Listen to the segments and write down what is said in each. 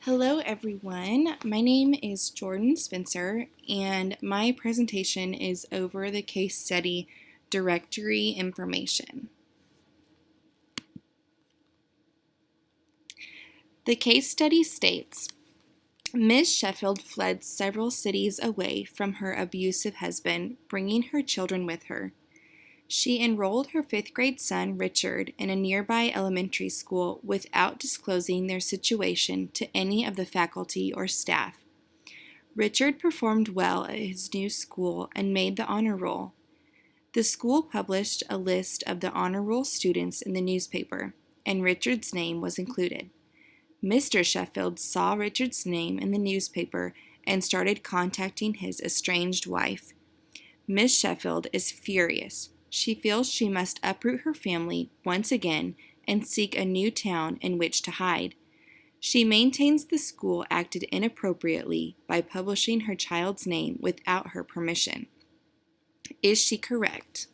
Hello everyone, my name is Jordan Spencer and my presentation is over the case study directory information. The case study states, Ms. Sheffield fled several cities away from her abusive husband, bringing her children with her. She enrolled her 5th grade son, Richard, in a nearby elementary school without disclosing their situation to any of the faculty or staff. Richard performed well at his new school and made the honor roll. The school published a list of the honor roll students in the newspaper, and Richard's name was included. Mr. Sheffield saw Richard's name in the newspaper and started contacting his estranged wife. Miss Sheffield is furious. She feels she must uproot her family once again and seek a new town in which to hide. She maintains the school acted inappropriately by publishing her child's name without her permission. Is she correct?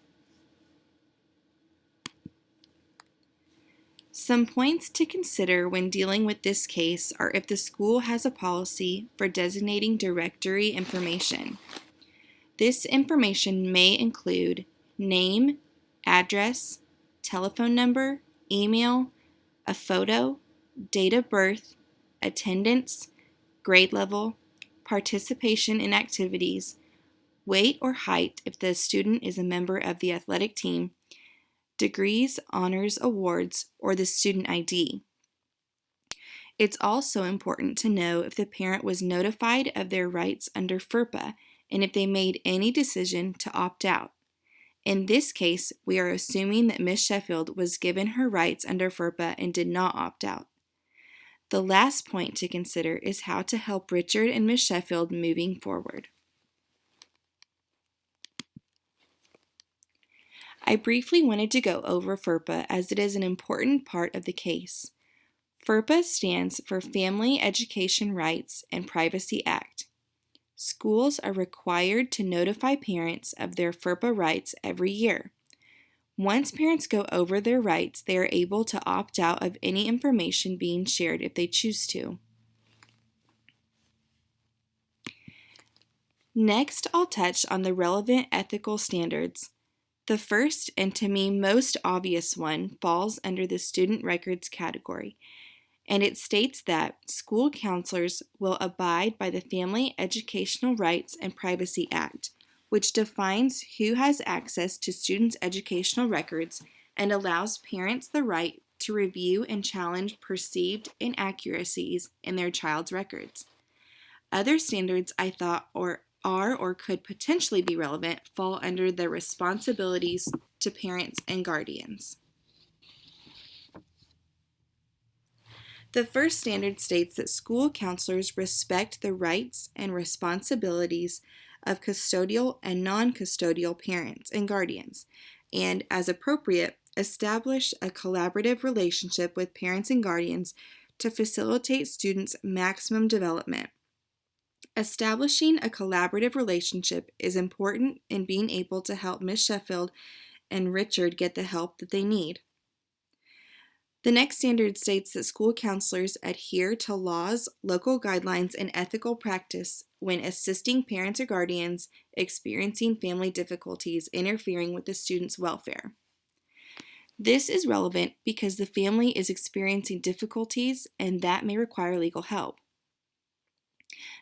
Some points to consider when dealing with this case are if the school has a policy for designating directory information. This information may include name, address, telephone number, email, a photo, date of birth, attendance, grade level, participation in activities, weight or height if the student is a member of the athletic team, degrees, honors, awards, or the student ID. It's also important to know if the parent was notified of their rights under FERPA and if they made any decision to opt out. In this case, we are assuming that Ms. Sheffield was given her rights under FERPA and did not opt out. The last point to consider is how to help Richard and Ms. Sheffield moving forward. I briefly wanted to go over FERPA as it is an important part of the case. FERPA stands for Family Education Rights and Privacy Act. Schools are required to notify parents of their FERPA rights every year. Once parents go over their rights, they are able to opt out of any information being shared if they choose to. Next, I'll touch on the relevant ethical standards. The first, and to me most obvious one, falls under the student records category, and it states that school counselors will abide by the Family Educational Rights and Privacy Act, which defines who has access to students' educational records and allows parents the right to review and challenge perceived inaccuracies in their child's records. Other standards I thought are or could potentially be relevant fall under the responsibilities to parents and guardians. The first standard states that school counselors respect the rights and responsibilities of custodial and non-custodial parents and guardians, and, as appropriate, establish a collaborative relationship with parents and guardians to facilitate students' maximum development. Establishing a collaborative relationship is important in being able to help Ms. Sheffield and Richard get the help that they need. The next standard states that school counselors adhere to laws, local guidelines, and ethical practice when assisting parents or guardians experiencing family difficulties interfering with the student's welfare. This is relevant because the family is experiencing difficulties and that may require legal help.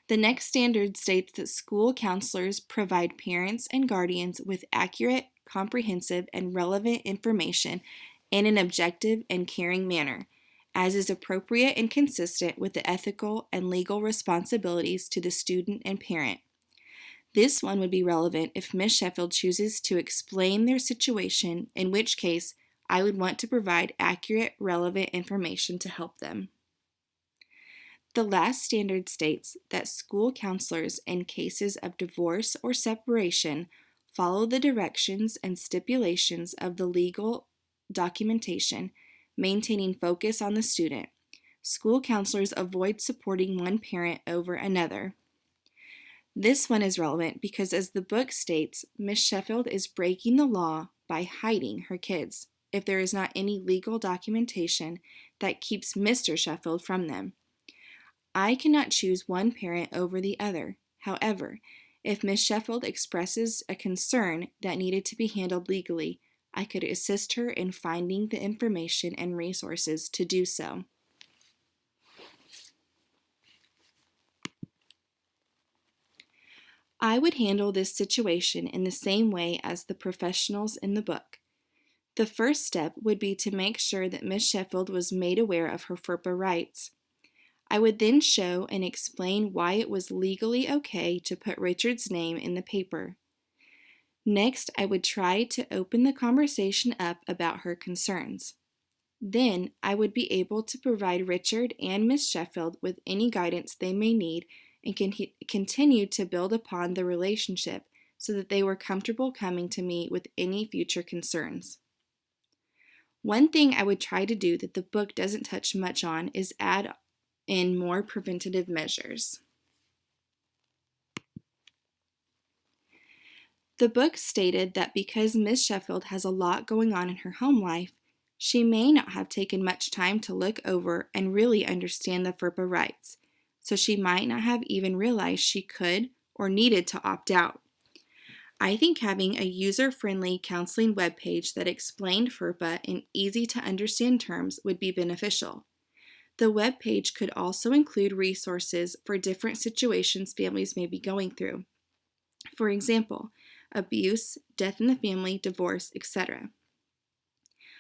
The next standard states that school counselors provide parents and guardians with accurate, comprehensive, and relevant information in an objective and caring manner, as is appropriate and consistent with the ethical and legal responsibilities to the student and parent. This one would be relevant if Ms. Sheffield chooses to explain their situation, in which case I would want to provide accurate, relevant information to help them. The last standard states that school counselors in cases of divorce or separation follow the directions and stipulations of the legal documentation, maintaining focus on the student. School counselors avoid supporting one parent over another. This one is relevant because, as the book states, Ms. Sheffield is breaking the law by hiding her kids if there is not any legal documentation that keeps Mr. Sheffield from them. I cannot choose one parent over the other. However, if Ms. Sheffield expresses a concern that needed to be handled legally, I could assist her in finding the information and resources to do so. I would handle this situation in the same way as the professionals in the book. The first step would be to make sure that Ms. Sheffield was made aware of her FERPA rights. I would then show and explain why it was legally okay to put Richard's name in the paper. Next, I would try to open the conversation up about her concerns. Then, I would be able to provide Richard and Miss Sheffield with any guidance they may need and continue to build upon the relationship so that they were comfortable coming to me with any future concerns. One thing I would try to do that the book doesn't touch much on is add in more preventative measures. The book stated that because Miss Sheffield has a lot going on in her home life, she may not have taken much time to look over and really understand the FERPA rights, so she might not have even realized she could or needed to opt out. I think having a user-friendly counseling webpage that explained FERPA in easy-to-understand terms would be beneficial. The webpage could also include resources for different situations families may be going through. For example, abuse, death in the family, divorce, etc.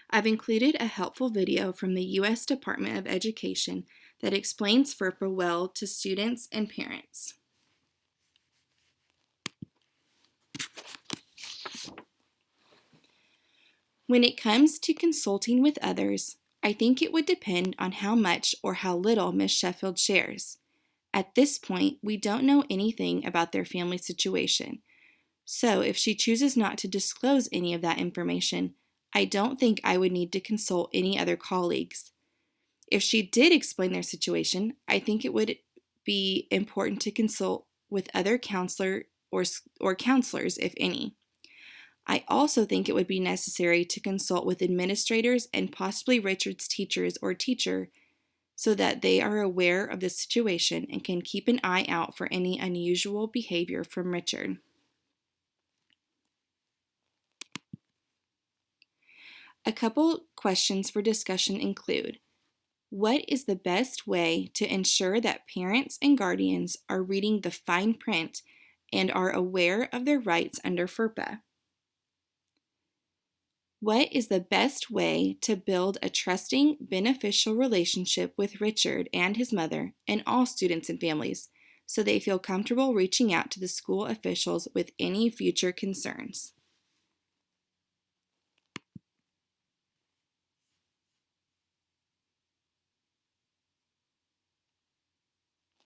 I've included a helpful video from the U.S. Department of Education that explains FERPA well to students and parents. When it comes to consulting with others, I think it would depend on how much or how little Ms. Sheffield shares. At this point, we don't know anything about their family situation, so if she chooses not to disclose any of that information, I don't think I would need to consult any other colleagues. If she did explain their situation, I think it would be important to consult with other counselor or counselors, if any. I also think it would be necessary to consult with administrators and possibly Richard's teachers or teacher so that they are aware of the situation and can keep an eye out for any unusual behavior from Richard. A couple questions for discussion include: what is the best way to ensure that parents and guardians are reading the fine print and are aware of their rights under FERPA? What is the best way to build a trusting, beneficial relationship with Richard and his mother and all students and families so they feel comfortable reaching out to the school officials with any future concerns?